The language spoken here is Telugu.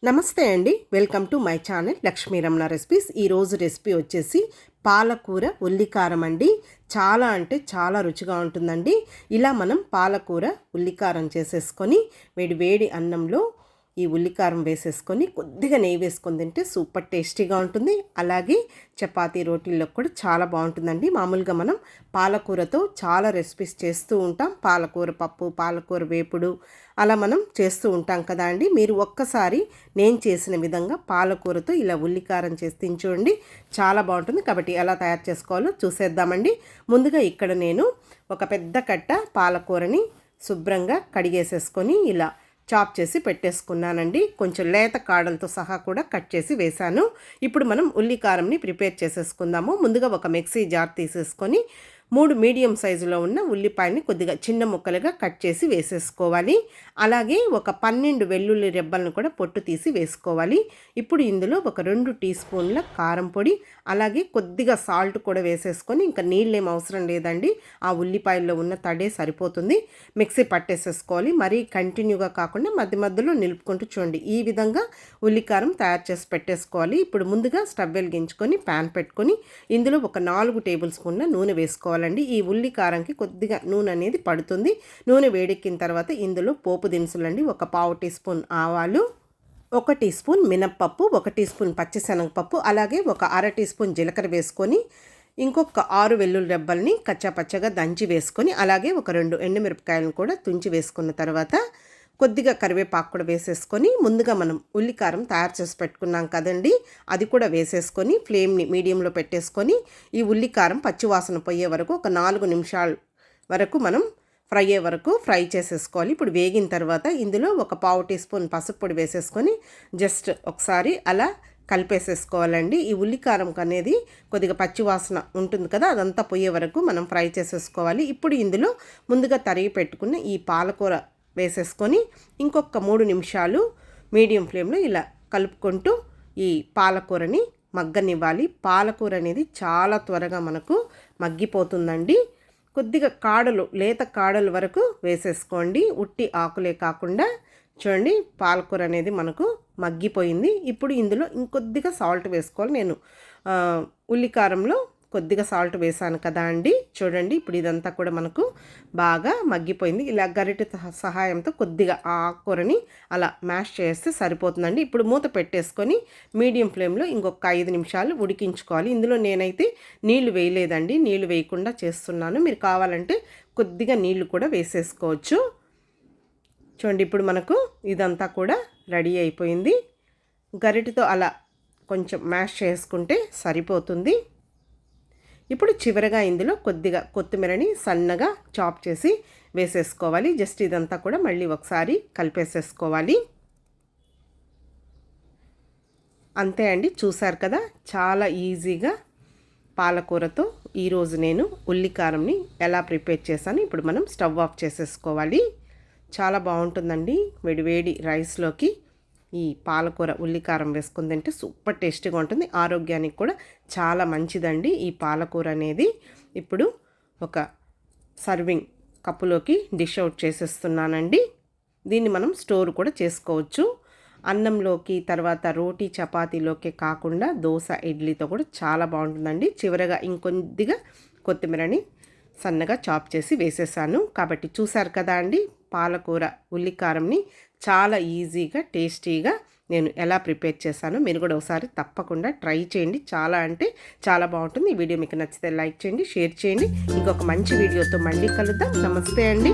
నమస్తే అండి, welcome to my channel Lakshmi Ramana recipes. ఈరోజు రెసిపీ వచ్చేసి పాలకూర ఉల్లికారం అండి. చాలా అంటే చాలా రుచిగా ఉంటుందండి. ఇలా మనం పాలకూర ఉల్లికారం చేసేసుకొని వేడి వేడి అన్నంలో ఈ ఉల్లికారం వేసేసుకొని కొద్దిగా నెయ్యి వేసుకొని తింటే సూపర్ టేస్టీగా ఉంటుంది. అలాగే చపాతీ రోటీల్లో కూడా చాలా బాగుంటుందండి. మామూలుగా మనం పాలకూరతో చాలా రెసిపీస్ చేస్తూ ఉంటాం. పాలకూర పప్పు, పాలకూర వేపుడు అలా మనం చేస్తూ ఉంటాం కదా అండి. మీరు ఒక్కసారి నేను చేసిన విధంగా పాలకూరతో ఇలా ఉల్లికారం చేసి తిని చాలా బాగుంటుంది. కాబట్టి ఎలా తయారు చేసుకోవాలో చూసేద్దామండి. ముందుగా ఇక్కడ నేను ఒక పెద్ద కట్ట పాలకూరని శుభ్రంగా కడిగేసేసుకొని ఇలా చాప్ చేసి పెట్టేసుకున్నానండి. కొంచెం లేత కాడలతో సహా కూడా కట్ చేసి వేశాను. ఇప్పుడు మనం ఉల్లికారంని ప్రిపేర్ చేసేసుకుందాము. ముందుగా ఒక మిక్సీ జార్ తీసేసుకొని 3 మీడియం సైజులో ఉన్న ఉల్లిపాయని కొద్దిగా చిన్న ముక్కలుగా కట్ చేసి వేసేసుకోవాలి. అలాగే ఒక 12 వెల్లుల్లి రెబ్బలను కూడా పొట్టు తీసి వేసుకోవాలి. ఇప్పుడు ఇందులో ఒక 2 టీ స్పూన్ల కారం పొడి, అలాగే కొద్దిగా సాల్ట్ కూడా వేసేసుకొని, ఇంకా నీళ్ళేం అవసరం లేదండి, ఆ ఉల్లిపాయల్లో ఉన్న తడే సరిపోతుంది. మిక్సీ పట్టేసేసుకోవాలి. మరీ కంటిన్యూగా కాకుండా మధ్య మధ్యలో నిలుపుకుంటూ చూడండి. ఈ విధంగా ఉల్లికారం తయారు చేసి పెట్టేసుకోవాలి. ఇప్పుడు ముందుగా స్టవ్ వెలిగించుకొని ప్యాన్ పెట్టుకొని ఇందులో ఒక 4 టేబుల్ స్పూన్ల నూనె వేసుకోవాలి. ఈ ఉల్లికారంకి కొద్దిగా నూనె అనేది పడుతుంది. నూనె వేడెక్కిన తర్వాత ఇందులో పోపు దినుసులండి, ఒక 1/2 టీ స్పూన్ ఆవాలు, 1 టీ స్పూన్ మినప్పప్పు, 1 టీ స్పూన్ పచ్చిశనగపప్పు, అలాగే ఒక 1/2 టీ స్పూన్ జీలకర్ర వేసుకొని ఇంకొక 6 వెల్లుల్లి రెబ్బల్ని కచ్చాపచ్చగా దంచి వేసుకొని, అలాగే ఒక 2 ఎండుమిరపకాయలను కూడా తుంచి వేసుకున్న తర్వాత కొద్దిగా కరివేపాకు కూడా వేసేసుకొని, ముందుగా మనం ఉల్లికారం తయారు చేసి పెట్టుకున్నాం కదండి, అది కూడా వేసేసుకొని ఫ్లేమ్ని మీడియంలో పెట్టేసుకొని ఈ ఉల్లికారం పచ్చివాసన పోయే వరకు ఒక 4 నిమిషాల వరకు మనం ఫ్రై చేసేసుకోవాలి. ఇప్పుడు వేగిన తర్వాత ఇందులో ఒక 1/2 టీ స్పూన్ పసుపు పొడి వేసేసుకొని జస్ట్ ఒకసారి అలా కలిపేసేసుకోవాలండి. ఈ ఉల్లికారం అనేది కొద్దిగా పచ్చివాసన ఉంటుంది కదా, అదంతా పోయే వరకు మనం ఫ్రై చేసేసుకోవాలి. ఇప్పుడు ఇందులో ముందుగా తరిగి పెట్టుకున్న ఈ పాలకూర వేసేసుకొని ఇంకొక 3 నిమిషాలు మీడియం ఫ్లేమ్లో ఇలా కలుపుకుంటూ ఈ పాలకూరని మగ్గనివ్వాలి. పాలకూర అనేది చాలా త్వరగా మనకు మగ్గిపోతుందండి. కొద్దిగా కాడలు, లేత కాడల వరకు వేసేసుకోండి, ఉట్టి ఆకులే కాకుండా. చూడండి, పాలకూర అనేది మనకు మగ్గిపోయింది. ఇప్పుడు ఇందులో ఇంకొద్దిగా సాల్ట్ వేసుకోవాలి. నేను ఉల్లికారంలో కొద్దిగా సాల్ట్ వేసాను కదా అండి. చూడండి, ఇప్పుడు ఇదంతా కూడా మనకు బాగా మగ్గిపోయింది. ఇలా గరిటె సహాయంతో కొద్దిగా ఆ ఆకుకూరని అలా మ్యాష్ చేస్తే సరిపోతుందండి. ఇప్పుడు మూత పెట్టేసుకొని మీడియం ఫ్లేమ్లో ఇంకొక 5 నిమిషాలు ఉడికించుకోవాలి. ఇందులో నేనైతే నీళ్లు వేయలేదండి, నీళ్లు వేయకుండా చేస్తున్నాను. మీరు కావాలంటే కొద్దిగా నీళ్లు కూడా వేసేసుకోవచ్చు. చూడండి, ఇప్పుడు మనకు ఇదంతా కూడా రెడీ అయిపోయింది. గరిటెతో అలా కొంచెం మ్యాష్ చేసుకుంటే సరిపోతుంది. ఇప్పుడు చివరగా ఇందులో కొద్దిగా కొత్తిమీరని సన్నగా చాప్ చేసి వేసేసుకోవాలి. జస్ట్ ఇదంతా కూడా మళ్ళీ ఒకసారి కలిపేసేసుకోవాలి. అంతే అండి, చూసారు కదా, చాలా ఈజీగా పాలకూరతో ఈరోజు నేను ఉల్లికారంని ఎలా ప్రిపేర్ చేశాను. ఇప్పుడు మనం స్టవ్ ఆఫ్ చేసేసుకోవాలి. చాలా బాగుంటుందండి. వేడివేడి రైస్లోకి ఈ పాలకూర ఉల్లికారం వేసుకుని తింటే సూపర్ టేస్టీగా ఉంటుంది. ఆరోగ్యానికి కూడా చాలా మంచిదండి ఈ పాలకూర అనేది. ఇప్పుడు ఒక సర్వింగ్ కప్పులోకి డిష్ అవుట్ చేసేస్తున్నానండి. దీన్ని మనం స్టోర్ కూడా చేసుకోవచ్చు. అన్నంలోకి, తర్వాత రోటీ చపాతీలోకి కాకుండా దోశ, ఇడ్లీతో కూడా చాలా బాగుంటుందండి. చివరగా ఇంకొద్దిగా కొత్తిమీరని సన్నగా చాప్ చేసి వేసేసాను. కాబట్టి చూసారు కదా అండి, పాలకూర ఉల్లికారంని చాలా ఈజీగా, టేస్టీగా నేను ఎలా ప్రిపేర్ చేశానో మీరు కూడా ఒకసారి తప్పకుండా ట్రై చేయండి. చాలా అంటే చాలా బాగుంటుంది. ఈ వీడియో మీకు నచ్చితే లైక్ చేయండి, షేర్ చేయండి. ఇంకొక మంచి వీడియోతో మళ్ళీ కలుద్దాం. నమస్తే అండి.